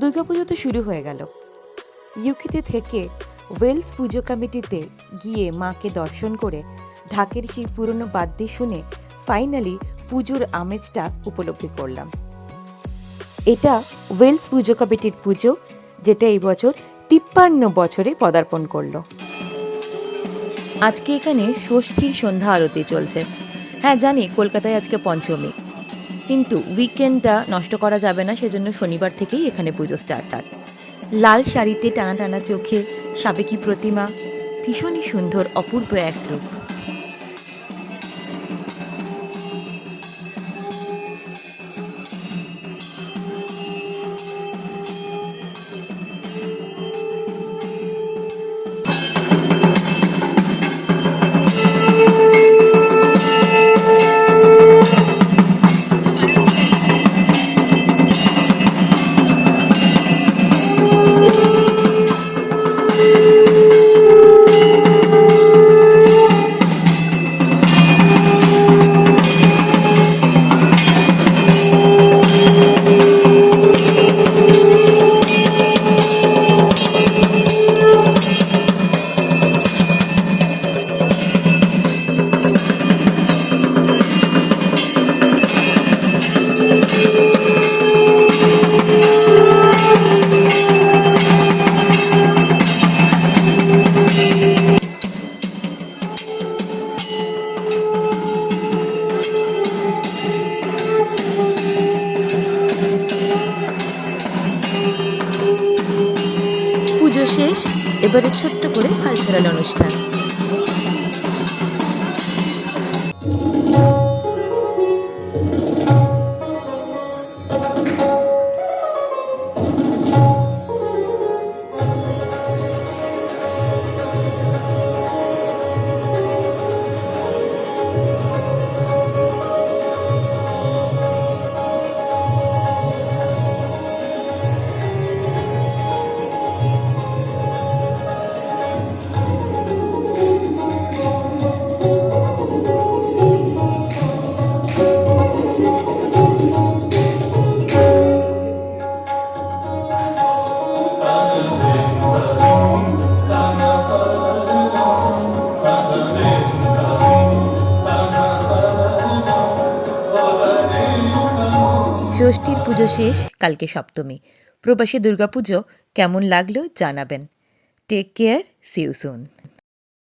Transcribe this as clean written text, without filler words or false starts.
দুর্গাপুজো তো শুরু হয়ে গেল। ইউকেতে থেকে ওয়েলস পুজো কমিটিতে গিয়ে মাকে দর্শন করে ঢাকের সেই পুরনো বাদ্যি শুনে ফাইনালি পুজোর আমেজটা উপলব্ধি করলাম। এটা ওয়েলস পুজো কমিটির পুজো, যেটা এই বছর 53 বছরে পদার্পণ করলো। আজকে এখানে ষষ্ঠীর সন্ধ্যা আরতি চলছে। হ্যাঁ জানি কলকাতায় আজকে পঞ্চমী, কিন্তু উইকেন্ডটা নষ্ট করা যাবে না, সেজন্য শনিবার থেকেই এখানে পুজো স্টার্ট হয়। লাল শাড়িতে টানা টানা চোখে সাবেকি প্রতিমা, ভীষণই সুন্দর অপূর্ব এক রূপ। পুজো শেষ, এবারে ছোট্ট করে কালচারাল অনুষ্ঠান। ষষ্ঠীর পুজো শেষ, কালকে সপ্তমী। প্রবাসী দুর্গাপুজো কেমন লাগলো জানাবেন। Take care, see you soon.